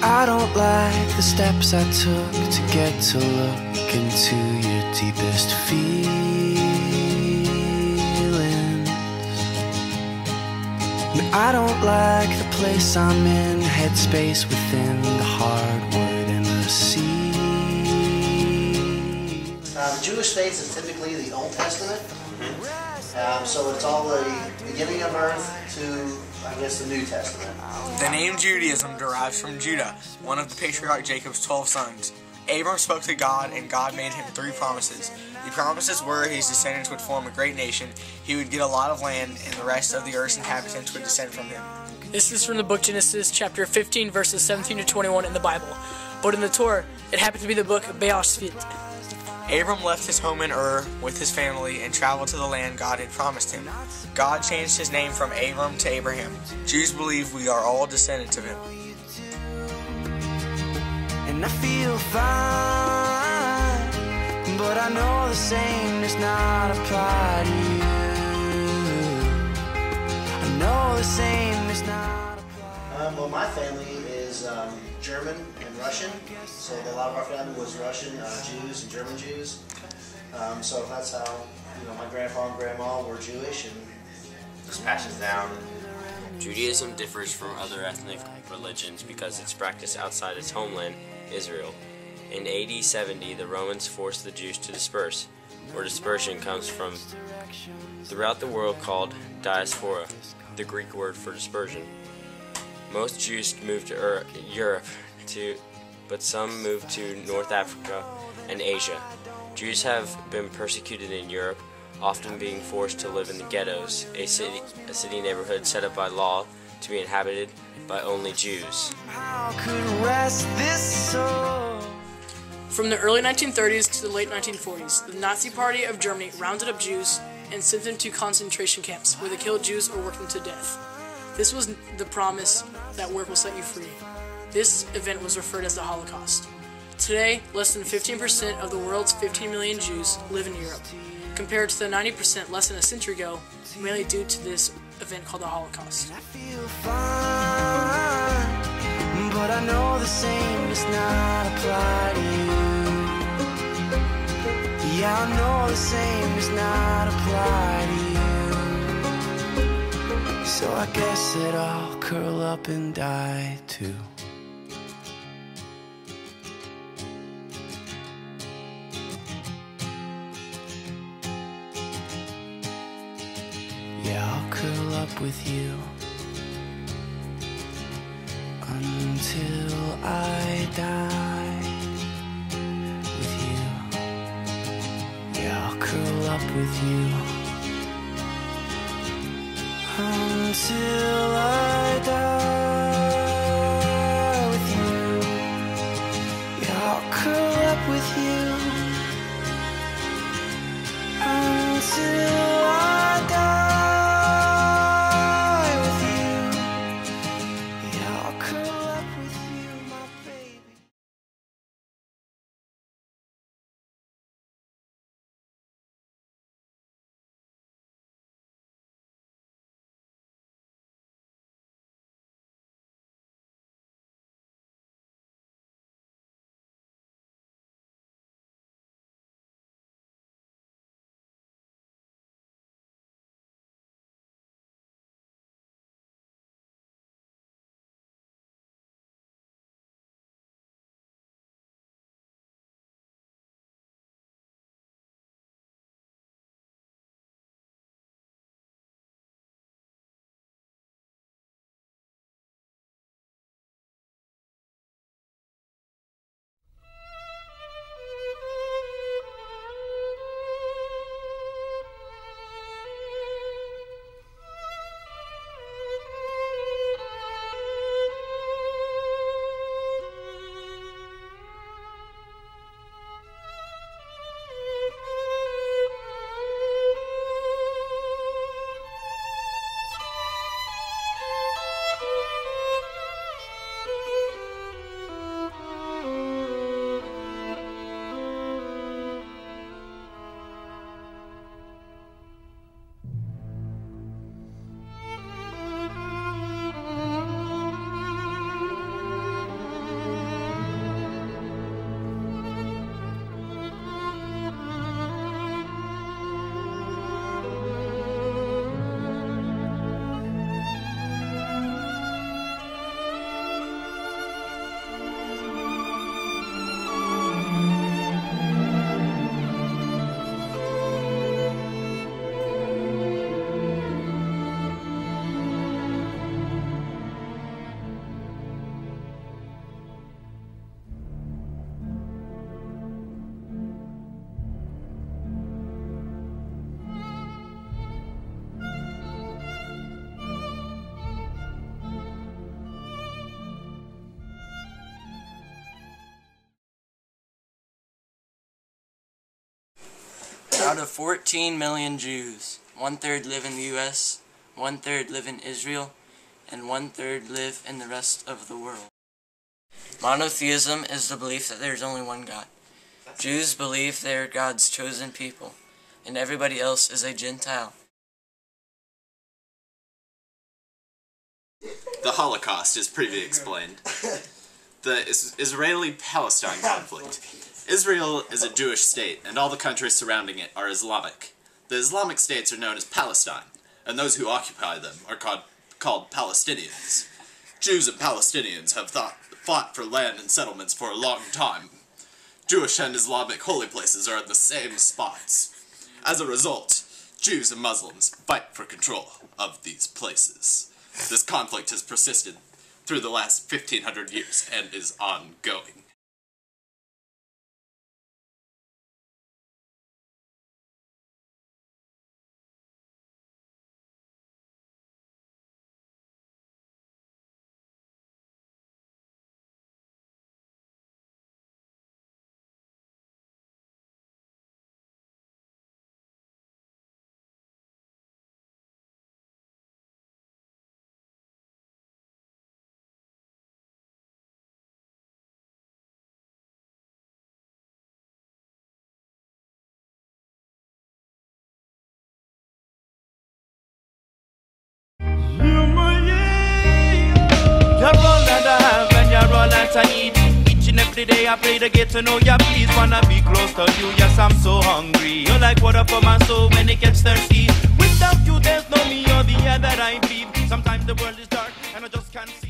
I don't like the steps I took to get to look into your deepest feelings. And I don't like the place I'm in, headspace within the hardwood and the sea. The Jewish faith is typically the Old Testament. So it's all the beginning of earth to, I guess, the New Testament. The name Judaism derives from Judah, one of the patriarch Jacob's 12 sons. Abram spoke to God, and God made him 3 promises. The promises were his descendants would form a great nation, he would get a lot of land, and the rest of the earth's inhabitants would descend from him. This is from the book Genesis, chapter 15, verses 17 to 21 in the Bible. But in the Torah, it happened to be the book Be'ashvit. Abram left his home in Ur with his family and traveled to the land God had promised him. God changed his name from Abram to Abraham. Jews believe we are all descendants of him. And I feel fine, but I know the same does not apply to you. I know the same does not apply. Well, my family is German and Russian, so a lot of our family was Russian Jews and German Jews. So that's how, my grandpa and grandma were Jewish, and just passes down. Judaism differs from other ethnic religions because it's practiced outside its homeland, Israel. In AD 70, the Romans forced the Jews to disperse, where dispersion comes from throughout the world called diaspora, the Greek word for dispersion. Most Jews moved to Europe, but some moved to North Africa and Asia. Jews have been persecuted in Europe, often being forced to live in the ghettos, a city neighborhood set up by law to be inhabited by only Jews. From the early 1930s to the late 1940s, the Nazi Party of Germany rounded up Jews and sent them to concentration camps where they killed Jews or worked them to death. This was the promise that work will set you free. This event was referred as the Holocaust. Today, less than 15% of the world's 15 million Jews live in Europe, compared to the 90% less than a century ago, mainly due to this event called the Holocaust. I feel fine, but I know the same does not apply to you. Yeah, I know the same does not apply to you. So I guess that I'll curl up and die too. Yeah, I'll curl up with you until I die with you. Yeah, I'll curl up with you until I die with you. Yeah, I'll curl up with you until I die. Out of 14 million Jews, 1/3 live in the U.S., 1/3 live in Israel, and 1/3 live in the rest of the world. Monotheism is the belief that there is only one God. Jews believe they are God's chosen people, and everybody else is a Gentile. The Holocaust is previously explained. The Israeli-Palestine conflict. Israel is a Jewish state, and all the countries surrounding it are Islamic. The Islamic states are known as Palestine, and those who occupy them are called Palestinians. Jews and Palestinians have fought for land and settlements for a long time. Jewish and Islamic holy places are in the same spots. As a result, Jews and Muslims fight for control of these places. This conflict has persisted through the last 1,500 years and is ongoing. Every day I pray to get to know ya. Please wanna be close to you. Yes, I'm so hungry. You're like water for my soul when it gets thirsty. Without you, there's no me or the air that I breathe. Sometimes the world is dark and I just can't see.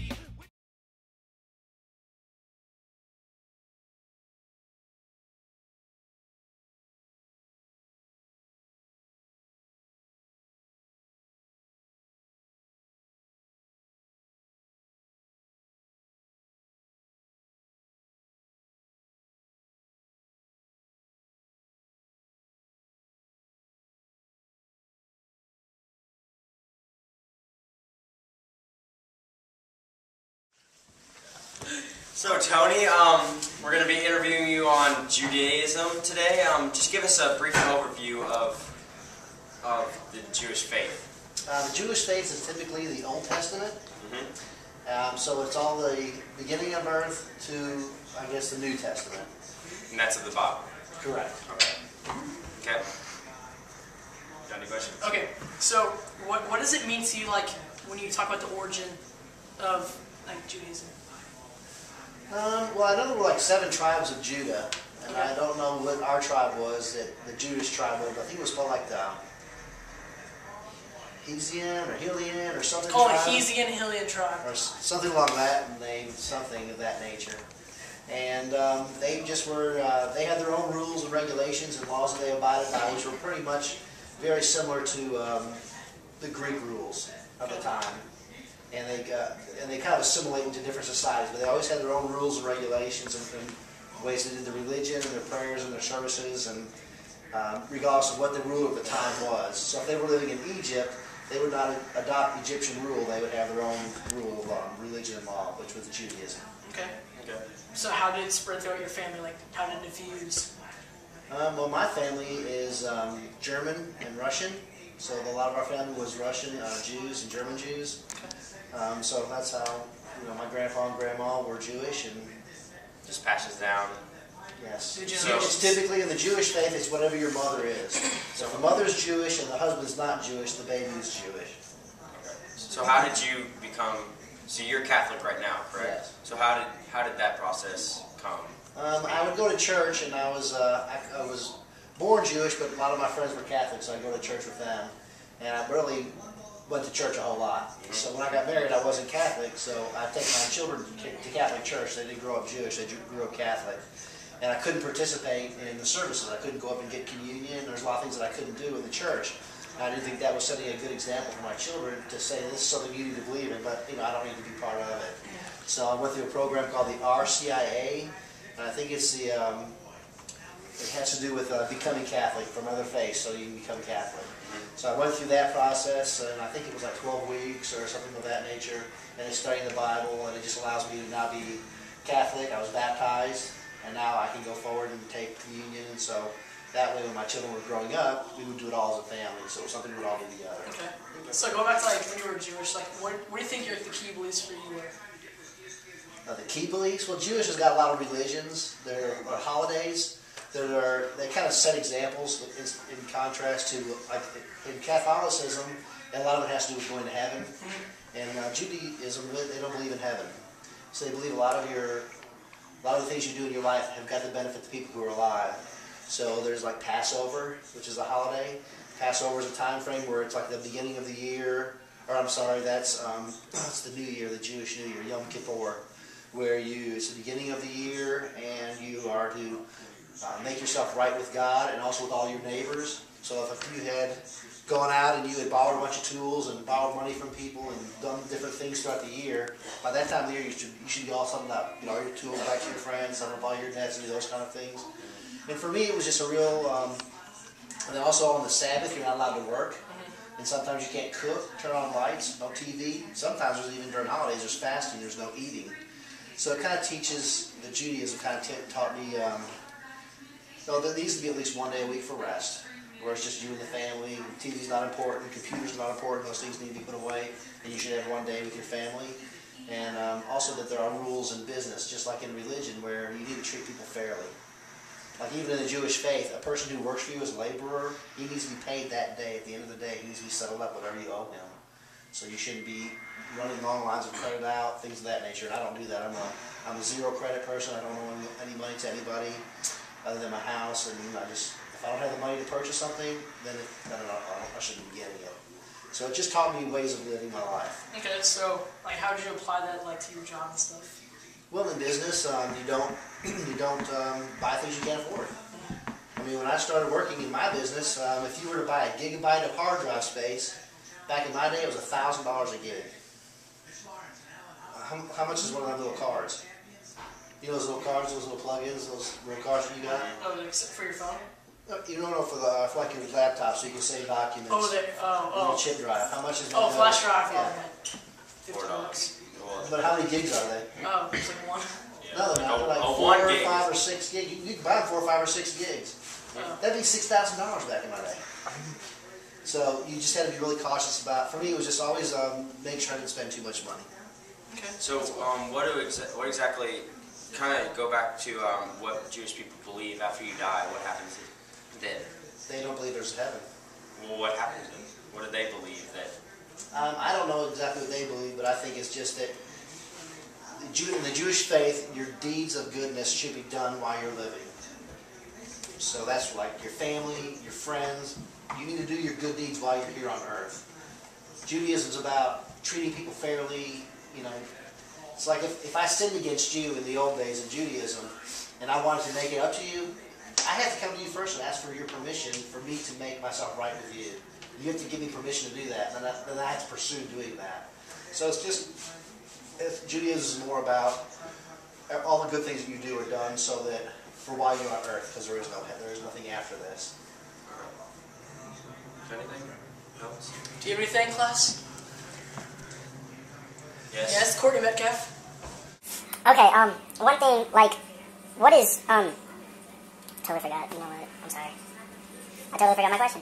So Tony, we're going to be interviewing you on Judaism today. Just give us a brief overview of the Jewish faith. The Jewish faith is typically the Old Testament. So it's all the beginning of earth to, I guess, the New Testament. And that's at the bottom. Correct. Okay. Got any questions? Okay, so what does it mean to you, like, when you talk about the origin of, like, Judaism? Well, I know there were like 7 tribes of Judah, and I don't know what our tribe was, the Jewish tribe was. I think it was called like the Hesian or Helian or something. It's called a Hesian tribe. Or something along that name, something of that nature. And they just were, they had their own rules and regulations and laws that they abided by, which were pretty much very similar to the Greek rules of the time. And they kind of assimilate into different societies, but they always had their own rules and regulations and ways they did their religion and their prayers and their services, and regardless of what the rule of the time was. So if they were living in Egypt, they would not adopt Egyptian rule. They would have their own rule of religion and law, which was Judaism. Okay. So how did it spread throughout your family? Like, how did it diffuse? Well, my family is German and Russian, so a lot of our family was Russian Jews and German Jews. So that's how, my grandpa and grandma were Jewish, and Just passes down. yes. So It's typically in the Jewish faith, it's whatever your mother is. So if the mother's Jewish and the husband's not Jewish, the baby is Jewish. So how did you become? So you're Catholic right now, correct? Yes. So how did that process come? I would go to church, and I was born Jewish, but a lot of my friends were Catholic, so I go to church with them. And I really went to church a whole lot. So when I got married, I wasn't Catholic, so I take my children to Catholic church. They didn't grow up Jewish, they grew up Catholic. And I couldn't participate in the services. I couldn't go up and get communion. There's a lot of things that I couldn't do in the church. And I didn't think that was setting a good example for my children to say, this is something you need to believe in, but I don't need to be part of it. So I went through a program called the RCIA, and I think it's it has to do with becoming Catholic from other faiths, so you can become Catholic. So I went through that process, and I think it was like 12 weeks or something of that nature, and it's studying the Bible, and it just allows me to now be Catholic. I was baptized, and now I can go forward and take communion, and so That way, when my children were growing up, we would do it all as a family, so it was something we would all do together. Okay. So going back to like when you were Jewish, like what do you think the key beliefs for you were? The key beliefs? Well, Jewish has got a lot of religions. There are holidays. They kind of set examples in contrast to, like, in Catholicism, a lot of it has to do with going to heaven. And Judaism, they don't believe in heaven. So they believe a lot of the things you do in your life have got to benefit the people who are alive. So there's like Passover, which is a holiday. Passover is a time frame where it's like the beginning of the year, or I'm sorry, that's the New Year, the Jewish New Year, Yom Kippur, where it's the beginning of the year, and you are to make yourself right with God and also with all your neighbors. So if you had gone out and you had borrowed a bunch of tools and borrowed money from people and done different things throughout the year, by that time of the year you should get all something up. You know, all your tools back to your friends, sum up all your debts, and do those kind of things. And for me, it was just a real. And then also on the Sabbath, you're not allowed to work, and sometimes you can't cook, turn on lights, no TV. Sometimes there's even during holidays there's fasting, there's no eating. So it kind of teaches the Judaism kind of taught me. There needs to be at least one day a week for rest, where it's just you and the family. TV's not important, computer's not important. Those things need to be put away, and you should have one day with your family. And also that there are rules in business, just like in religion, where you need to treat people fairly. Like even in the Jewish faith, a person who works for you as a laborer, he needs to be paid that day. At the end of the day, he needs to be settled up whatever you owe him. So you shouldn't be running long lines of credit out, things of that nature. And I don't do that. I'm a zero credit person. I don't owe any money to anybody other than my house. And if I don't have the money to purchase something, then I shouldn't be getting it. So it just taught me ways of living my life. Okay, so like how did you apply that like to your job and stuff? Well, in business, you don't buy things you can't afford. I mean, when I started working in my business, if you were to buy a gigabyte of hard drive space, back in my day, it was $1,000 a gig. How much is one of those little cards? You know those little cards, those little plug-ins, those little cards that you got? Oh, for your phone? You don't know, for like your laptop, so you can save documents. Oh, chip drive. How much is that? Oh, flash drive. Yeah. $50. But how many gigs are they? Oh, it's like one. No, they're not. They're like 4 or 5 or 6 gigs. You can buy them 4 or 5 or 6 gigs. That'd be $6,000 back in my day. So you just had to be really cautious about. For me, it was just always make sure I didn't spend too much money. Okay. So what exactly? Kind of go back to what Jewish people believe after you die. What happens then? They don't believe there's heaven. Well, what happens then? What do they believe that? I don't know exactly what they believe, but I think it's just that in the Jewish faith, your deeds of goodness should be done while you're living. So that's like your family, your friends. You need to do your good deeds while you're here on earth. Judaism is about treating people fairly. You know, it's like if I sinned against you in the old days of Judaism, and I wanted to make it up to you, I have to come to you first and ask for your permission for me to make myself right with you. You have to give me permission to do that, and then I have to pursue doing that. So it's just, Judaism is more about all the good things that you do are done so that for while you're on earth, because there is nothing after this. Anything else? Do you have anything, class? Yes. Yes, Courtney Metcalf. Okay, one thing, like, what is, totally forgot, you know what, I'm sorry. I totally forgot my question.